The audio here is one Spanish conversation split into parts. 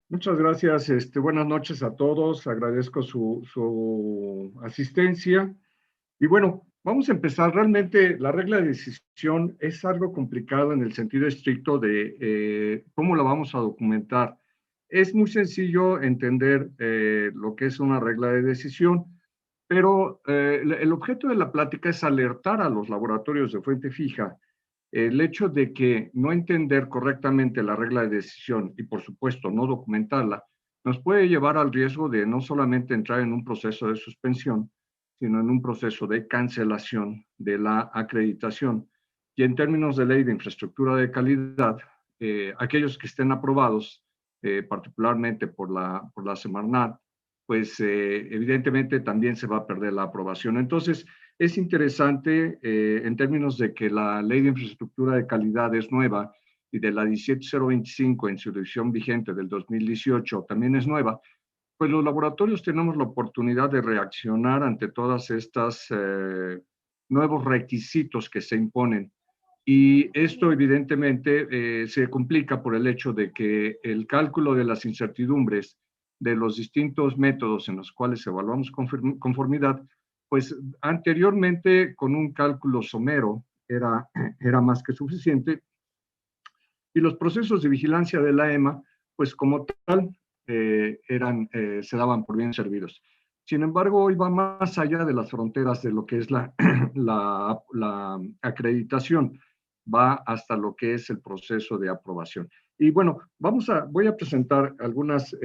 Muchas gracias. Buenas noches a todos. Agradezco su asistencia. Y bueno, vamos a empezar. Realmente la regla de decisión es algo complicado en el sentido estricto de cómo la vamos a documentar. Es muy sencillo entender lo que es una regla de decisión, pero el objeto de la plática es alertar a los laboratorios de fuente fija el hecho de que no entender correctamente la regla de decisión y, por supuesto, no documentarla, nos puede llevar al riesgo de no solamente entrar en un proceso de suspensión, sino en un proceso de cancelación de la acreditación. Y en términos de ley de infraestructura de calidad, aquellos que estén aprobados, particularmente por la Semarnat, pues evidentemente también se va a perder la aprobación. Entonces, es interesante en términos de que la Ley de Infraestructura de Calidad es nueva y de la 17025 en su edición vigente del 2018 también es nueva, pues los laboratorios tenemos la oportunidad de reaccionar ante todas estas nuevos requisitos que se imponen. Y esto evidentemente se complica por el hecho de que el cálculo de las incertidumbres de los distintos métodos en los cuales evaluamos conformidad, pues anteriormente con un cálculo somero era más que suficiente y los procesos de vigilancia de la EMA, pues como tal, se daban por bien servidos. Sin embargo, hoy va más allá de las fronteras de lo que es la acreditación, va hasta lo que es el proceso de aprobación. Y bueno, voy a presentar algunas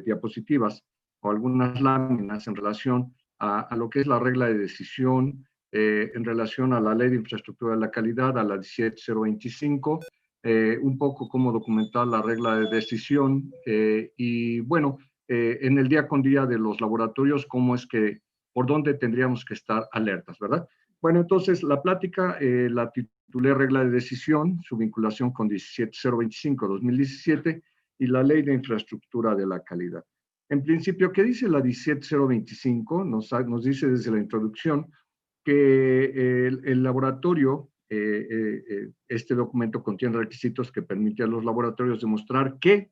diapositivas o algunas láminas en relación a lo que es la regla de decisión, en relación a la Ley de Infraestructura de la Calidad, a la 17025, un poco cómo documentar la regla de decisión y bueno, en el día con día de los laboratorios, cómo es que, por dónde tendríamos que estar alertas, ¿verdad? Bueno, entonces la plática la titulé Regla de Decisión, su vinculación con 17025-2017 y la Ley de Infraestructura de la Calidad. En principio, ¿qué dice la 17025? Nos dice desde la introducción que el laboratorio, este documento contiene requisitos que permiten a los laboratorios demostrar que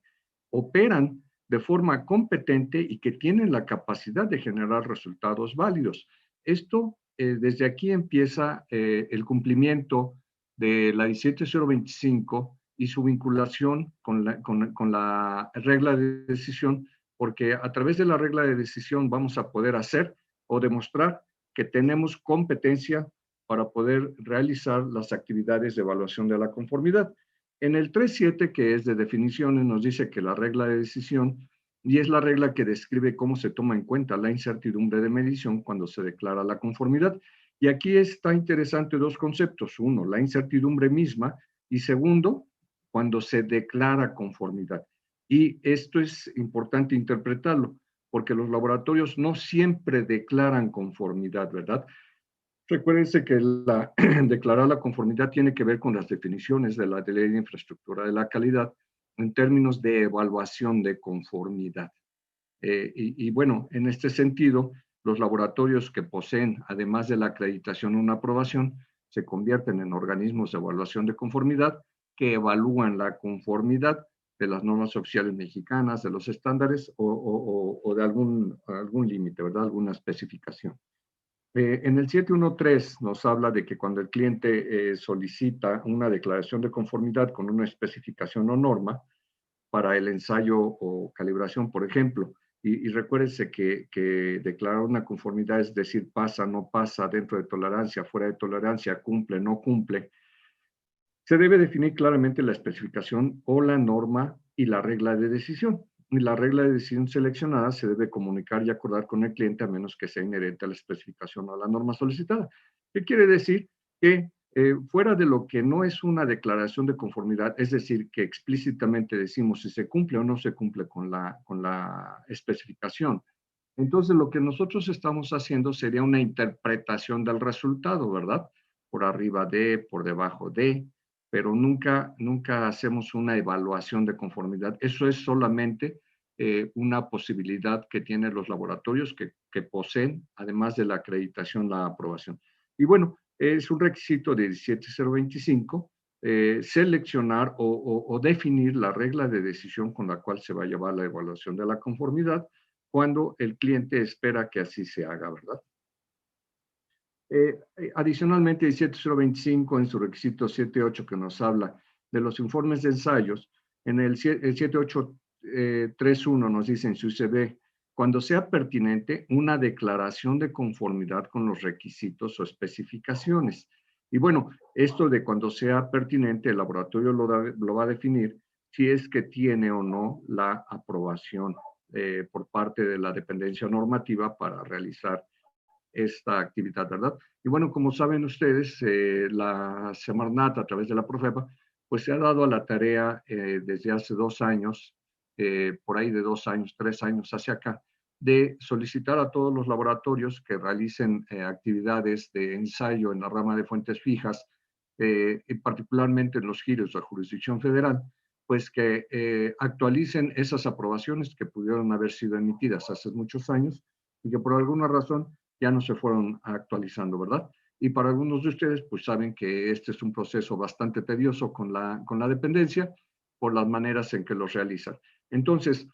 operan de forma competente y que tienen la capacidad de generar resultados válidos. Esto, desde aquí empieza el cumplimiento de la 17025 y su vinculación con la regla de decisión, porque a través de la regla de decisión vamos a poder hacer o demostrar que tenemos competencia para poder realizar las actividades de evaluación de la conformidad. En el 3.7, que es de definiciones, nos dice que la regla de decisión, y es la regla que describe cómo se toma en cuenta la incertidumbre de medición cuando se declara la conformidad. Y aquí está interesante dos conceptos. Uno, la incertidumbre misma, y segundo, cuando se declara conformidad. Y esto es importante interpretarlo porque los laboratorios no siempre declaran conformidad, ¿verdad? Recuérdense que declarar la conformidad tiene que ver con las definiciones de la Ley de Infraestructura de la Calidad en términos de evaluación de conformidad. Y bueno, en este sentido, los laboratorios que poseen, además de la acreditación o una aprobación, se convierten en organismos de evaluación de conformidad que evalúan la conformidad de las normas oficiales mexicanas, de los estándares o de algún límite, ¿verdad? Alguna especificación. En el 713 nos habla de que cuando el cliente solicita una declaración de conformidad con una especificación o norma para el ensayo o calibración, por ejemplo, y recuérdense que declarar una conformidad es decir, pasa, no pasa, dentro de tolerancia, fuera de tolerancia, cumple, no cumple, se debe definir claramente la especificación o la norma y la regla de decisión. Y la regla de decisión seleccionada se debe comunicar y acordar con el cliente a menos que sea inherente a la especificación o a la norma solicitada. ¿Qué quiere decir? Que fuera de lo que no es una declaración de conformidad, es decir, que explícitamente decimos si se cumple o no se cumple con la especificación. Entonces, lo que nosotros estamos haciendo sería una interpretación del resultado, ¿verdad? Por arriba de, por debajo de, pero nunca hacemos una evaluación de conformidad. Eso es solamente una posibilidad que tienen los laboratorios que poseen, además de la acreditación, la aprobación. Y bueno, es un requisito de 17025 seleccionar o definir la regla de decisión con la cual se va a llevar la evaluación de la conformidad cuando el cliente espera que así se haga, ¿verdad? Adicionalmente, el 7025 en su requisito 78 que nos habla de los informes de ensayos, en el 7831 nos dice en su UCB, cuando sea pertinente, una declaración de conformidad con los requisitos o especificaciones. Y bueno, esto de cuando sea pertinente, el laboratorio lo va a definir si es que tiene o no la aprobación por parte de la dependencia normativa para realizar esta actividad, ¿verdad? Y bueno, como saben ustedes, la Semarnat a través de la Profepa, pues se ha dado a la tarea desde hace 2 años, por ahí de 2 años, 3 años hacia acá, de solicitar a todos los laboratorios que realicen actividades de ensayo en la rama de fuentes fijas, y particularmente en los giros de jurisdicción federal, pues que actualicen esas aprobaciones que pudieron haber sido emitidas hace muchos años y que por alguna razón ya no se fueron actualizando, ¿verdad? Y para algunos de ustedes, pues saben que este es un proceso bastante tedioso con la dependencia por las maneras en que los realizan. Entonces,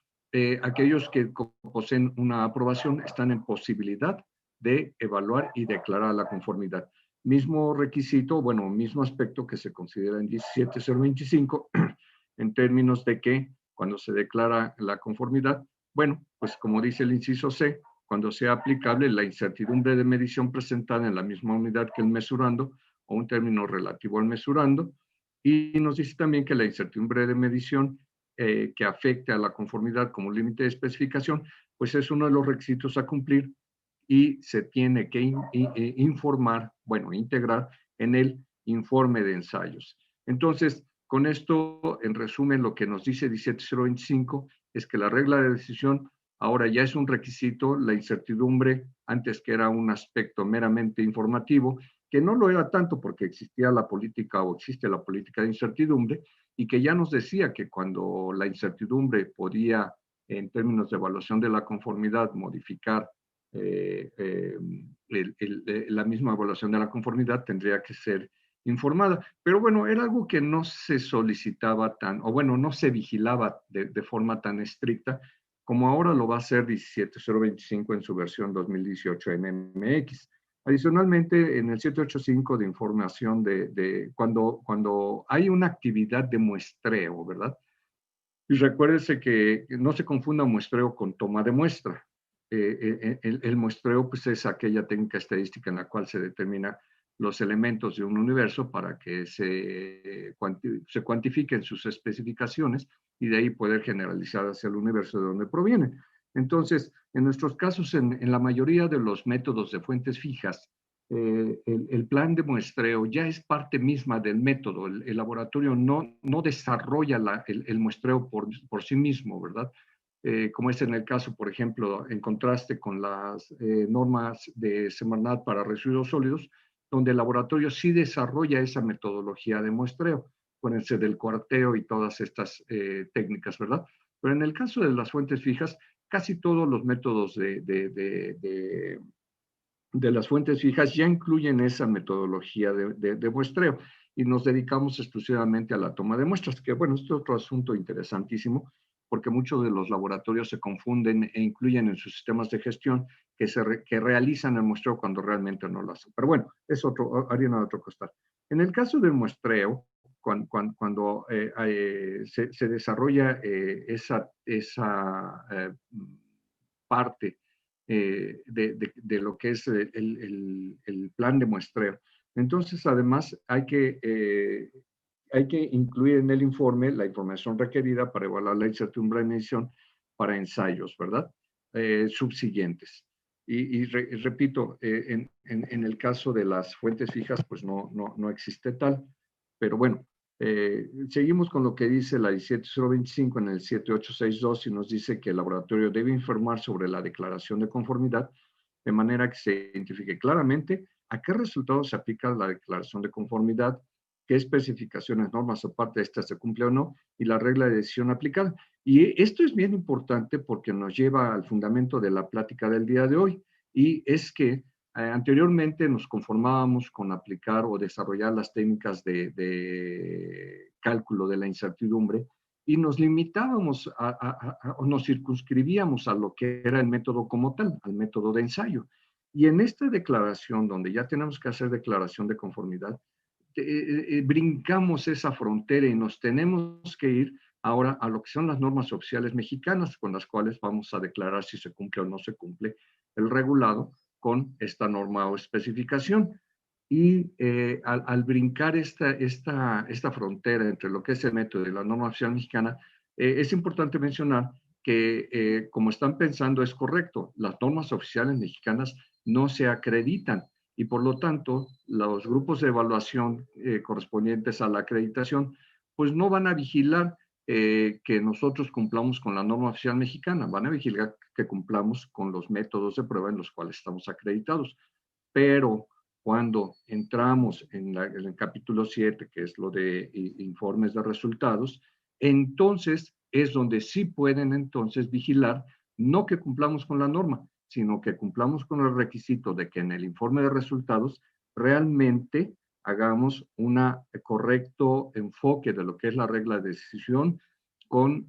aquellos que poseen una aprobación están en posibilidad de evaluar y declarar la conformidad. Mismo requisito, bueno, mismo aspecto que se considera en 17025, en términos de que cuando se declara la conformidad, bueno, pues como dice el inciso C, cuando sea aplicable la incertidumbre de medición presentada en la misma unidad que el mesurando o un término relativo al mesurando. Y nos dice también que la incertidumbre de medición que afecte a la conformidad como límite de especificación, pues es uno de los requisitos a cumplir y se tiene que informar, bueno, integrar en el informe de ensayos. Entonces, con esto, en resumen, lo que nos dice 17025 es que la regla de decisión ahora ya es un requisito, la incertidumbre, antes que era un aspecto meramente informativo, que no lo era tanto porque existía la política o existe la política de incertidumbre, y que ya nos decía que cuando la incertidumbre podía, en términos de evaluación de la conformidad, modificar la misma evaluación de la conformidad, tendría que ser informada. Pero bueno, era algo que no se solicitaba tan, o bueno, no se vigilaba de forma tan estricta, como ahora lo va a hacer 17025 en su versión 2018 en MX. Adicionalmente, en el 785 de información de cuando hay una actividad de muestreo, ¿verdad? Y recuérdese que no se confunda muestreo con toma de muestra. El muestreo pues, es aquella técnica estadística en la cual se determina los elementos de un universo para que se cuantifiquen sus especificaciones y de ahí poder generalizar hacia el universo de donde proviene. Entonces, en nuestros casos, en la mayoría de los métodos de fuentes fijas, el plan de muestreo ya es parte misma del método. El laboratorio no desarrolla el muestreo por sí mismo, ¿verdad? Como es en el caso, por ejemplo, en contraste con las normas de Semarnat para residuos sólidos, donde el laboratorio sí desarrolla esa metodología de muestreo, ponerse del cuarteo y todas estas técnicas, ¿verdad? Pero en el caso de las fuentes fijas, casi todos los métodos de las fuentes fijas ya incluyen esa metodología de muestreo y nos dedicamos exclusivamente a la toma de muestras, que bueno, este es otro asunto interesantísimo, porque muchos de los laboratorios se confunden e incluyen en sus sistemas de gestión que realizan el muestreo cuando realmente no lo hacen. Pero bueno, es harina de otro costal. En el caso del muestreo, cuando se desarrolla esa parte de lo que es el plan de muestreo. Entonces, además, hay que incluir en el informe la información requerida para evaluar la incertidumbre de medición para ensayos, ¿verdad? Subsiguientes. Repito, en el caso de las fuentes fijas, pues no existe tal, pero bueno, seguimos con lo que dice la 17025 en el 7862 y nos dice que el laboratorio debe informar sobre la declaración de conformidad de manera que se identifique claramente a qué resultados se aplica la declaración de conformidad, qué especificaciones, normas o parte de esta se cumple o no, y la regla de decisión aplicada. Y esto es bien importante porque nos lleva al fundamento de la plática del día de hoy, y es que Anteriormente nos conformábamos con aplicar o desarrollar las técnicas de cálculo de la incertidumbre y nos limitábamos o nos circunscribíamos a lo que era el método como tal, al método de ensayo. Y en esta declaración, donde ya tenemos que hacer declaración de conformidad, brincamos esa frontera y nos tenemos que ir ahora a lo que son las normas oficiales mexicanas, con las cuales vamos a declarar si se cumple o no se cumple el regulado con esta norma o especificación. Y al brincar esta frontera entre lo que es el método y la norma oficial mexicana, es importante mencionar que, como están pensando, es correcto. Las normas oficiales mexicanas no se acreditan y, por lo tanto, los grupos de evaluación correspondientes a la acreditación, pues no van a vigilar que nosotros cumplamos con la norma oficial mexicana, van a vigilar que cumplamos con los métodos de prueba en los cuales estamos acreditados. Pero cuando entramos en el capítulo 7, que es lo de informes de resultados, entonces es donde sí pueden entonces vigilar, no que cumplamos con la norma, sino que cumplamos con el requisito de que en el informe de resultados realmente hagamos un correcto enfoque de lo que es la regla de decisión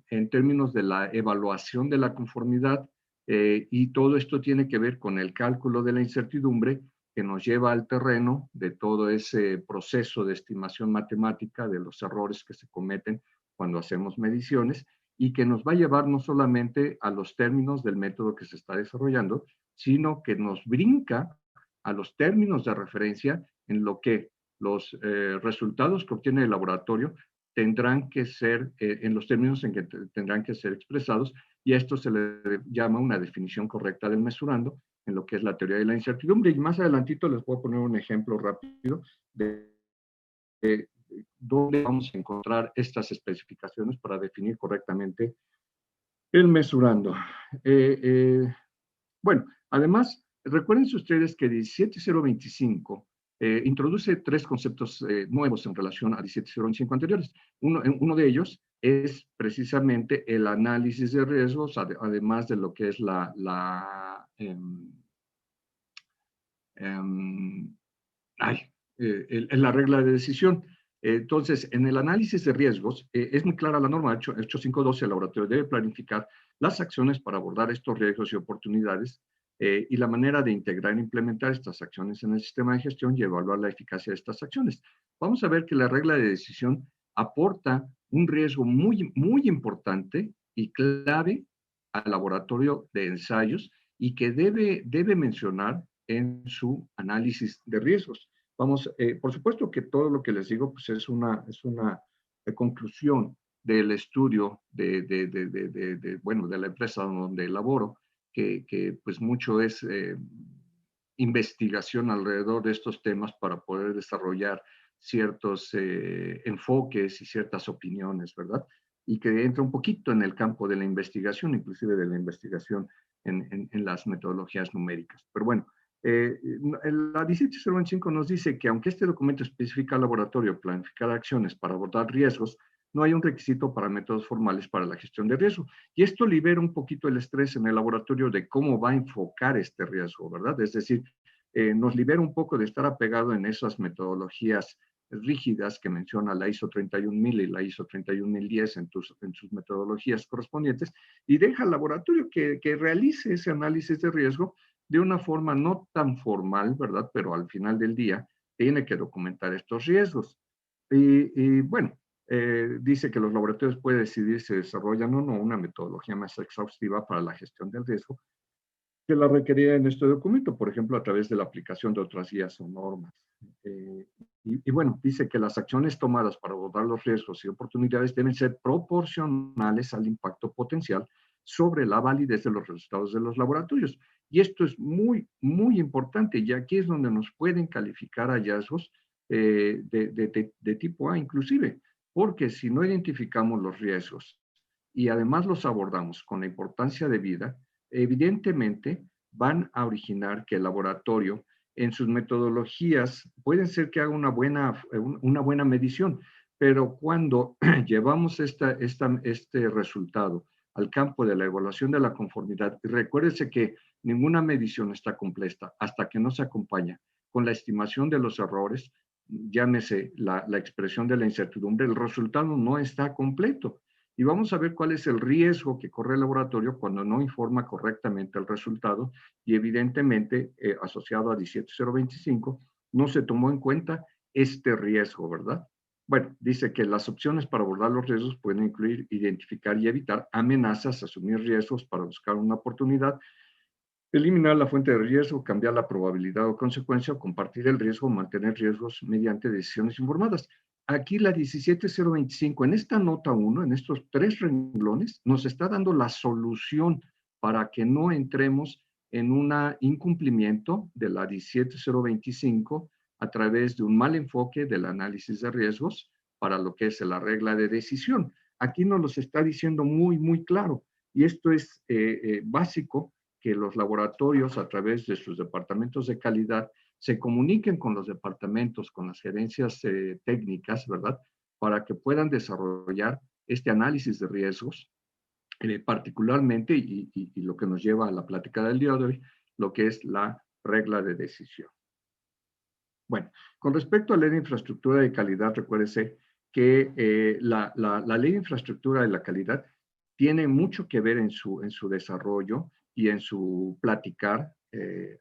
en términos de la evaluación de la conformidad, y todo esto tiene que ver con el cálculo de la incertidumbre que nos lleva al terreno de todo ese proceso de estimación matemática de los errores que se cometen cuando hacemos mediciones y que nos va a llevar no solamente a los términos del método que se está desarrollando, sino que nos brinca a los términos de referencia en lo que los resultados que obtiene el laboratorio tendrán que ser, en los términos en que tendrán que ser expresados, y a esto se le llama una definición correcta del mesurando, en lo que es la teoría de la incertidumbre. Y más adelantito les voy a poner un ejemplo rápido de dónde vamos a encontrar estas especificaciones para definir correctamente el mesurando. Bueno, además, recuérdense ustedes que 17025 introduce tres conceptos nuevos en relación a 17025 anteriores. Uno de ellos es precisamente el análisis de riesgos, además de lo que es la regla de decisión. Entonces, en el análisis de riesgos, es muy clara la norma 8512, el laboratorio debe planificar las acciones para abordar estos riesgos y oportunidades y la manera de integrar e implementar estas acciones en el sistema de gestión y evaluar la eficacia de estas acciones. Vamos a ver que la regla de decisión aporta un riesgo muy, muy importante y clave al laboratorio de ensayos y que debe mencionar en su análisis de riesgos. Vamos, por supuesto que todo lo que les digo pues es una conclusión del estudio bueno, de la empresa donde laboro, que pues mucho es investigación alrededor de estos temas para poder desarrollar ciertos enfoques y ciertas opiniones, ¿verdad? Y que entra un poquito en el campo de la investigación, inclusive de la investigación en las metodologías numéricas. Pero bueno, la 17025 nos dice que aunque este documento especifica al laboratorio planificar acciones para abordar riesgos, no hay un requisito para métodos formales para la gestión de riesgo. Y esto libera un poquito el estrés en el laboratorio de cómo va a enfocar este riesgo, ¿verdad? Es decir, nos libera un poco de estar apegado en esas metodologías rígidas que menciona la ISO 31000 y la ISO 31010 en sus metodologías correspondientes, y deja al laboratorio que realice ese análisis de riesgo de una forma no tan formal, ¿verdad? Pero al final del día tiene que documentar estos riesgos. Y bueno, dice que los laboratorios pueden decidir si desarrollan o no una metodología más exhaustiva para la gestión del riesgo que la requerida en este documento, por ejemplo, a través de la aplicación de otras guías o normas. Y bueno, dice que las acciones tomadas para abordar los riesgos y oportunidades deben ser proporcionales al impacto potencial sobre la validez de los resultados de los laboratorios. Y esto es muy, muy importante, y aquí es donde nos pueden calificar hallazgos de tipo A inclusive, porque si no identificamos los riesgos y además los abordamos con la importancia debida, evidentemente van a originar que el laboratorio en sus metodologías pueden ser que haga una buena medición, pero cuando llevamos este resultado al campo de la evaluación de la conformidad, recuérdense que ninguna medición está completa hasta que no se acompaña con la estimación de los errores, llámese la expresión de la incertidumbre, el resultado no está completo. Y vamos a ver cuál es el riesgo que corre el laboratorio cuando no informa correctamente el resultado y evidentemente asociado a 17025 no se tomó en cuenta este riesgo, ¿verdad? Bueno, dice que las opciones para abordar los riesgos pueden incluir identificar y evitar amenazas, asumir riesgos para buscar una oportunidad, eliminar la fuente de riesgo, cambiar la probabilidad o consecuencia, o compartir el riesgo, mantener riesgos mediante decisiones informadas. Aquí la 17025, en esta nota 1, en estos 3 renglones, nos está dando la solución para que no entremos en un incumplimiento de la 17025 a través de un mal enfoque del análisis de riesgos para lo que es la regla de decisión. Aquí nos los está diciendo muy, muy claro. Y esto es básico, que los laboratorios a través de sus departamentos de calidad se comuniquen con los departamentos, con las gerencias técnicas, ¿verdad? Para que puedan desarrollar este análisis de riesgos, particularmente, y lo que nos lleva a la plática del día de hoy, lo que es la regla de decisión. Bueno, con respecto a la ley de infraestructura de calidad, recuérdese que la ley de infraestructura de la calidad tiene mucho que ver en su desarrollo y en su platicar en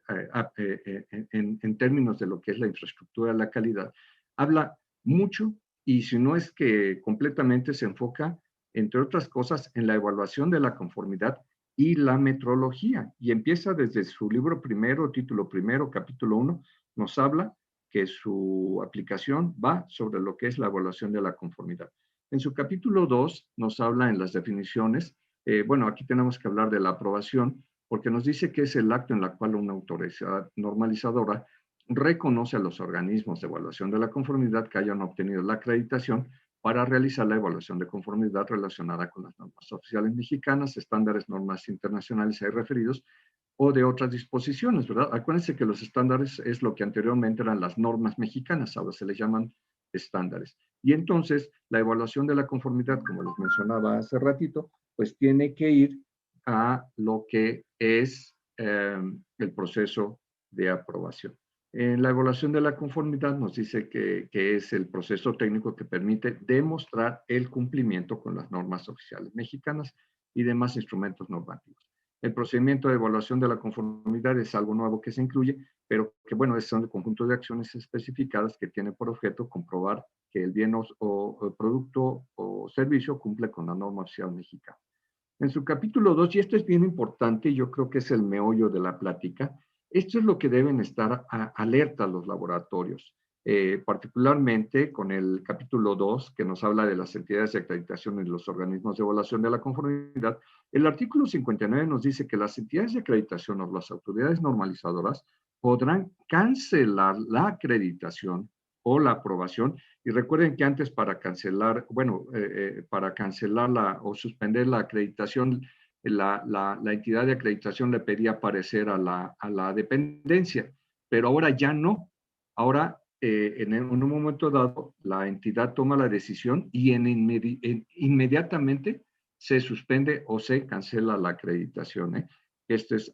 términos de lo que es la infraestructura de la calidad. Habla mucho y si no es que completamente se enfoca, entre otras cosas, en la evaluación de la conformidad y la metrología. Y empieza desde su libro primero, título primero, capítulo 1, nos habla que su aplicación va sobre lo que es la evaluación de la conformidad. En su capítulo 2 nos habla en las definiciones, bueno, aquí tenemos que hablar de la aprobación, porque nos dice que es el acto en la cual una autoridad normalizadora reconoce a los organismos de evaluación de la conformidad que hayan obtenido la acreditación para realizar la evaluación de conformidad relacionada con las normas oficiales mexicanas, estándares, normas internacionales ahí referidos, o de otras disposiciones, ¿verdad? Acuérdense que los estándares es lo que anteriormente eran las normas mexicanas, ahora se les llaman estándares. Y entonces, la evaluación de la conformidad, como les mencionaba hace ratito, pues tiene que ir a lo que es el proceso de aprobación. En la evaluación de la conformidad nos dice que es el proceso técnico que permite demostrar el cumplimiento con las normas oficiales mexicanas y demás instrumentos normativos. El procedimiento de evaluación de la conformidad es algo nuevo que se incluye, pero que, bueno, son el conjunto de acciones especificadas que tiene por objeto comprobar que el bien o producto o servicio cumple con la norma oficial mexicana. En su capítulo 2, y esto es bien importante, yo creo que es el meollo de la plática, esto es lo que deben estar alerta los laboratorios, particularmente con el capítulo 2, que nos habla de las entidades de acreditación y los organismos de evaluación de la conformidad. El artículo 59 nos dice que las entidades de acreditación o las autoridades normalizadoras podrán cancelar la acreditación o la aprobación. Y recuerden que antes para cancelar, bueno, para cancelarla o suspender la acreditación, la entidad de acreditación le pedía parecer a la dependencia, pero ahora ya no. Ahora, en un momento dado, la entidad toma la decisión y inmediatamente se suspende o se cancela la acreditación. Esto es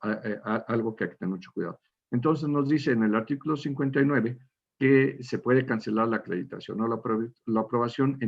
algo que hay que tener mucho cuidado. Entonces nos dice en el artículo 59 que se puede cancelar la acreditación o la aprobación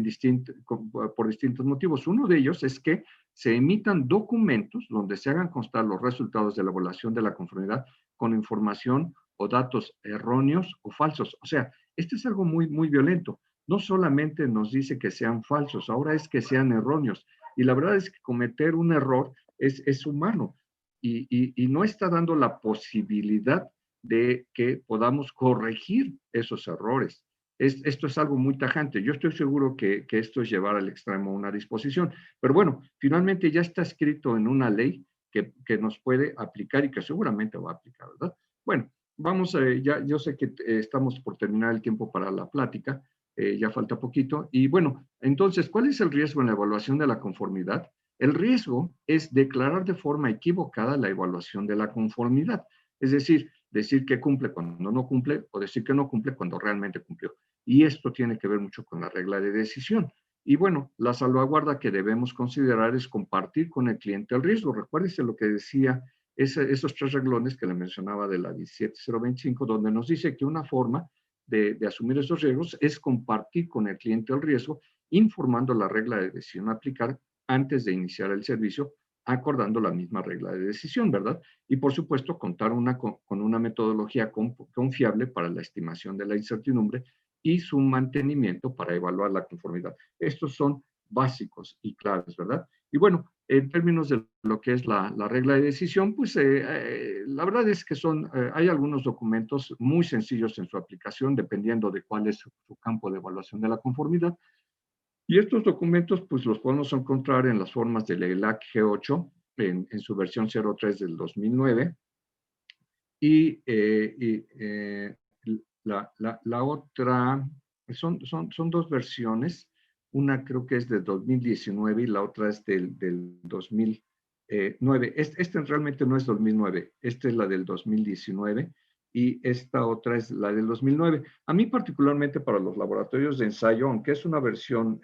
por distintos motivos. Uno de ellos es que se emitan documentos donde se hagan constar los resultados de la evaluación de la conformidad con información o datos erróneos o falsos. O sea, esto es algo muy, muy violento. No solamente nos dice que sean falsos, ahora es que sean erróneos. Y la verdad es que cometer un error es humano y no está dando la posibilidad de que podamos corregir esos errores. Esto es algo muy tajante. Yo estoy seguro que esto es llevar al extremo una disposición. Pero bueno, finalmente ya está escrito en una ley que nos puede aplicar y que seguramente va a aplicar, ¿verdad? Bueno, vamos, yo sé que estamos por terminar el tiempo para la plática, ya falta poquito. Y bueno, entonces, ¿cuál es el riesgo en la evaluación de la conformidad? El riesgo es declarar de forma equivocada la evaluación de la conformidad. Es decir que cumple cuando no cumple o decir que no cumple cuando realmente cumplió. Y esto tiene que ver mucho con la regla de decisión. Y bueno, la salvaguarda que debemos considerar es compartir con el cliente el riesgo. Recuérdese lo que decía esos tres renglones que le mencionaba de la 17025, donde nos dice que una forma de asumir esos riesgos es compartir con el cliente el riesgo, informando la regla de decisión a aplicar antes de iniciar el servicio, acordando la misma regla de decisión, ¿verdad? Y por supuesto, contar con una metodología confiable para la estimación de la incertidumbre y su mantenimiento para evaluar la conformidad. Estos son básicos y claves, ¿verdad? Y bueno, en términos de lo que es la regla de decisión, pues la verdad es que hay algunos documentos muy sencillos en su aplicación, dependiendo de cuál es su campo de evaluación de la conformidad. Y estos documentos, pues los podemos encontrar en las formas del ELAC G8, en su versión 03 del 2009. Y la otra, son dos versiones. Una creo que es de 2019 y la otra es del 2009. Este realmente no es 2009, esta es la del 2019 y esta otra es la del 2009. A mí particularmente para los laboratorios de ensayo, aunque es una versión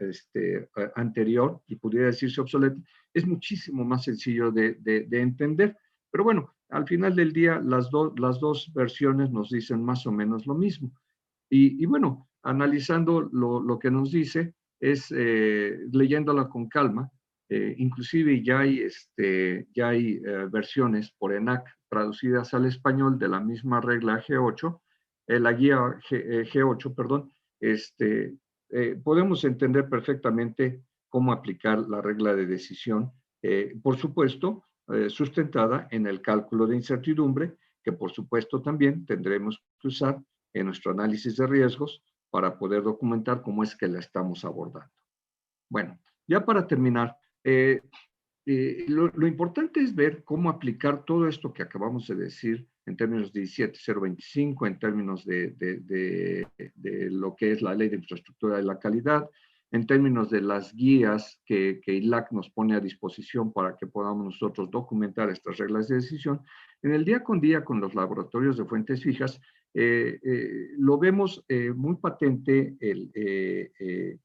anterior y pudiera decirse obsoleta, es muchísimo más sencillo de entender. Pero bueno, al final del día las dos versiones nos dicen más o menos lo mismo. Y bueno, analizando lo que nos dice, es leyéndola con calma. Inclusive ya hay versiones por ENAC traducidas al español de la misma regla G8, la guía G8, perdón. Podemos entender perfectamente cómo aplicar la regla de decisión, por supuesto, sustentada en el cálculo de incertidumbre, que por supuesto también tendremos que usar en nuestro análisis de riesgos para poder documentar cómo es que la estamos abordando. Bueno, ya para terminar, lo importante es ver cómo aplicar todo esto que acabamos de decir en términos de 17025, en términos de lo que es la Ley de Infraestructura de la Calidad, en términos de las guías que ILAC nos pone a disposición para que podamos nosotros documentar estas reglas de decisión. En el día con día con los laboratorios de fuentes fijas, lo vemos muy patente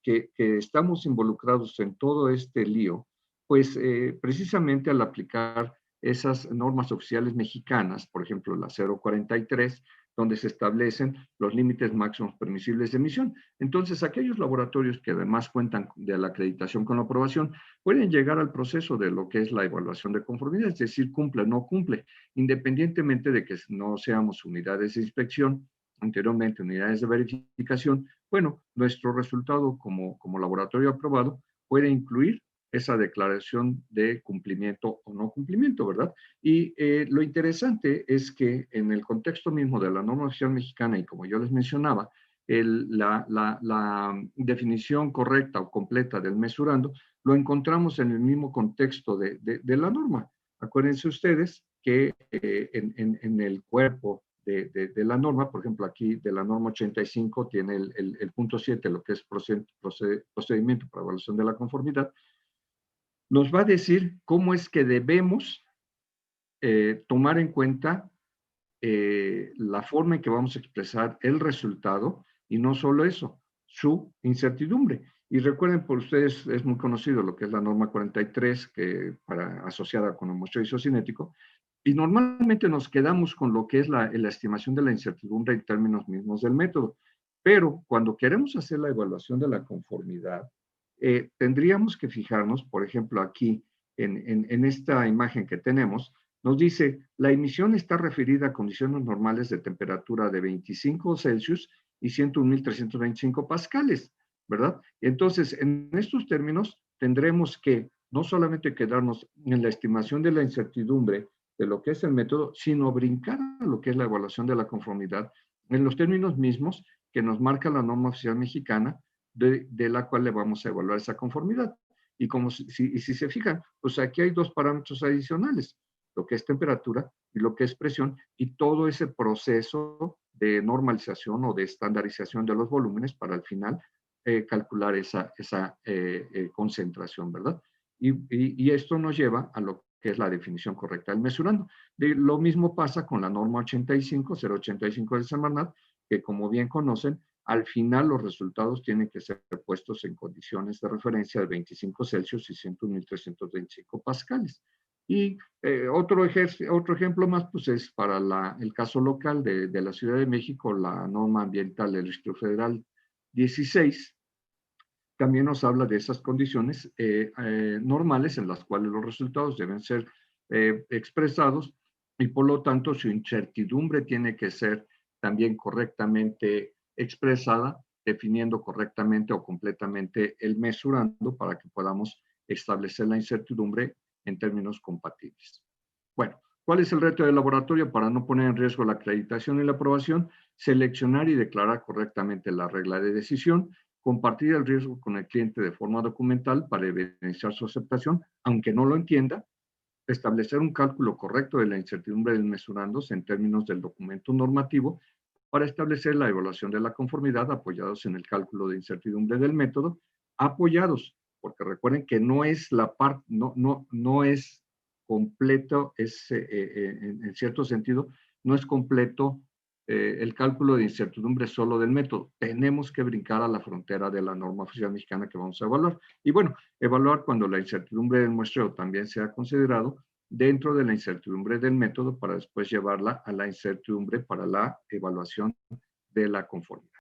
que estamos involucrados en todo este lío, pues precisamente al aplicar esas normas oficiales mexicanas, por ejemplo la 043, donde se establecen los límites máximos permisibles de emisión. Entonces, aquellos laboratorios que además cuentan de la acreditación con la aprobación, pueden llegar al proceso de lo que es la evaluación de conformidad, es decir, cumple o no cumple, independientemente de que no seamos unidades de inspección, anteriormente unidades de verificación. Bueno, nuestro resultado como laboratorio aprobado puede incluir esa declaración de cumplimiento o no cumplimiento, ¿verdad? Y lo interesante es que en el contexto mismo de la norma oficial mexicana, y como yo les mencionaba, la definición correcta o completa del mesurando, lo encontramos en el mismo contexto de la norma. Acuérdense ustedes que en el cuerpo de la norma, por ejemplo, aquí de la norma 85 tiene el punto 7, lo que es procedimiento para evaluación de la conformidad, nos va a decir cómo es que debemos tomar en cuenta la forma en que vamos a expresar el resultado y no solo eso, su incertidumbre. Y recuerden, por ustedes es muy conocido lo que es la norma 43, asociada con el muestreo isocinético, y normalmente nos quedamos con lo que es la estimación de la incertidumbre en términos mismos del método. Pero cuando queremos hacer la evaluación de la conformidad, tendríamos que fijarnos, por ejemplo, aquí en esta imagen que tenemos, nos dice, la emisión está referida a condiciones normales de temperatura de 25 Celsius y 101.325 pascales, ¿verdad? Entonces, en estos términos, tendremos que no solamente quedarnos en la estimación de la incertidumbre de lo que es el método, sino brincar a lo que es la evaluación de la conformidad en los términos mismos que nos marca la norma oficial mexicana, de la cual le vamos a evaluar esa conformidad. Y si se fijan, pues aquí hay dos parámetros adicionales, lo que es temperatura y lo que es presión, y todo ese proceso de normalización o de estandarización de los volúmenes para al final calcular esa concentración, ¿verdad? Y esto nos lleva a lo que es la definición correcta del mesurando. Lo mismo pasa con la norma 85, 085 del Semarnat, que como bien conocen, al final los resultados tienen que ser puestos en condiciones de referencia de 25 Celsius y 101.325 pascales. Y otro ejemplo más, pues es para el caso local de la Ciudad de México, la norma ambiental del Distrito Federal 16, también nos habla de esas condiciones normales en las cuales los resultados deben ser expresados y por lo tanto su incertidumbre tiene que ser también correctamente expresada, definiendo correctamente o completamente el mesurando para que podamos establecer la incertidumbre en términos compatibles. Bueno, ¿cuál es el reto del laboratorio para no poner en riesgo la acreditación y la aprobación? Seleccionar y declarar correctamente la regla de decisión, compartir el riesgo con el cliente de forma documental para evidenciar su aceptación, aunque no lo entienda, establecer un cálculo correcto de la incertidumbre del mesurándose en términos del documento normativo para establecer la evaluación de la conformidad apoyados en el cálculo de incertidumbre del método, apoyados, porque recuerden que no es la parte, no es completo, en cierto sentido, no es completo el cálculo de incertidumbre solo del método. Tenemos que brincar a la frontera de la norma oficial mexicana que vamos a evaluar. Y bueno, evaluar cuando la incertidumbre del muestreo también sea considerado dentro de la incertidumbre del método para después llevarla a la incertidumbre para la evaluación de la conformidad.